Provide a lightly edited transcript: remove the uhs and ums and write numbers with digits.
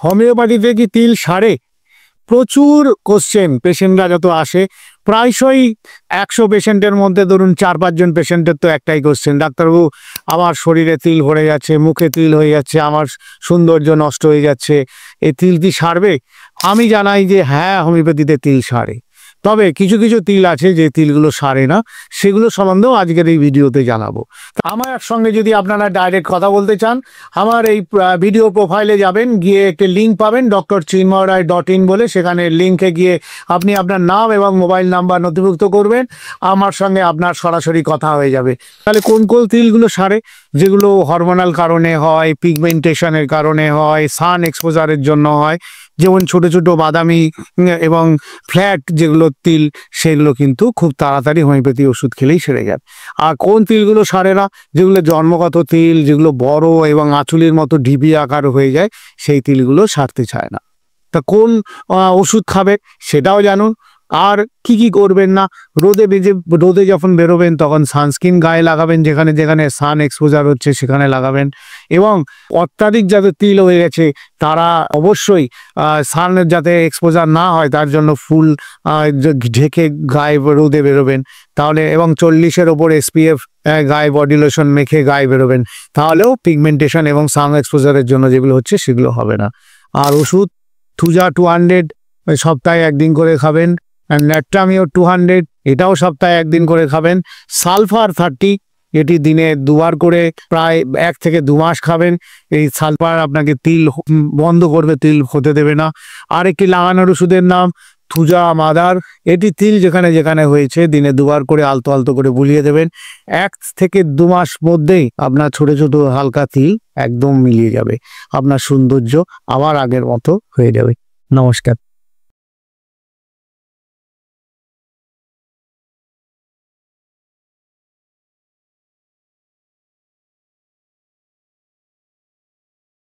হোমিওপ্যাথিতে কি তিল সারে? প্রচুর কোশ্চেন পেশেন্টরা যত আসে, প্রায়শই 100 পেশেন্টের মধ্যে ধরুন 4-5 জন পেশেন্টের তো একটাই কোশ্চেন, ডাক্তারবাবু আমার শরীরে তিল ভরে যাচ্ছে, মুখে তিল হয়ে যাচ্ছে, আমার সৌন্দর্য নষ্ট হয়ে যাচ্ছে, এই তিল কি সারবে? আমি জানাই যে হ্যাঁ, হোমিওপ্যাথিতে তিল সারে। তবে কিছু কিছু তিল আছে যে তিলগুলো সারে না, সেগুলো সম্বন্ধেও আজকের এই ভিডিওতে জানাবো। আমার সঙ্গে যদি আপনারা ডাইরেক্ট কথা বলতে চান, আমার এই ভিডিও প্রোফাইলে যাবেন, গিয়ে একটি লিঙ্ক পাবেন drchinmoyray.in বলে, সেখানে লিঙ্কে গিয়ে আপনি আপনার নাম এবং মোবাইল নাম্বার নথিভুক্ত করবেন, আমার সঙ্গে আপনার সরাসরি কথা হয়ে যাবে। তাহলে কোন কোন তিলগুলো সারে? যেগুলো হরমোনাল কারণে হয়, পিগমেন্টেশনের কারণে হয়, সান এক্সপোজারের জন্য হয়, যেমন ছোট ছোট বাদামি এবং ফ্ল্যাট যেগুলো তিল, সেগুলো কিন্তু খুব তাড়াতাড়ি হোমিওপ্যাথি ওষুধ খেলেই সেরে যায়। আর কোন তিলগুলো সারে না? যেগুলো জন্মগত তিল, যেগুলো বড় এবং আঁচুলির মতো ঢিবি আকার হয়ে যায়, সেই তিলগুলো সারতে চায় না। তা কোন ওষুধ খাবে সেটাও জানুন। আর কি কি করবেন না, রোদে যখন বেরোবেন তখন সানস্ক্রিন গায়ে লাগাবেন, যেখানে যেখানে সান এক্সপোজার হচ্ছে সেখানে লাগাবেন। এবং অত্যাধিক যাদের তিল হয়ে গেছে তারা অবশ্যই সানের যাতে এক্সপোজার না হয় তার জন্য ফুল ঢেকে গায়ে রোদে বেরোবেন তাহলে, এবং 40-এর ওপর SPF গায়ে বডি লোশন মেখে গায়ে বেরোবেন, তাহলেও পিগমেন্টেশন এবং সান এক্সপোজারের জন্য যেগুলো হচ্ছে সেগুলো হবে না। আর ওষুধ থুজা 200 সপ্তাহে 1 দিন করে খাবেন, ন্যাট্রামিও 200 এটাও সপ্তাহে 1 দিন করে খাবেন। সালফার 30 এটি দিনে 2 বার করে প্রায় 1 থেকে 2 মাস খাবেন। এই সালফার আপনাকে তিল বন্ধ করবে, তিল হতে দেবে না। আর একটি লাগানোর ওষুধের নাম থুজা মাদার, এটি তিল যেখানে যেখানে হয়েছে দিনে 2 বার করে আলতো আলতো করে বুলিয়ে দেবেন। 1 থেকে 2 মাস মধ্যেই আপনার ছোট ছোট হালকা তিল একদম মিলিয়ে যাবে, আপনার সৌন্দর্য আবার আগের মতো হয়ে যাবে। নমস্কার।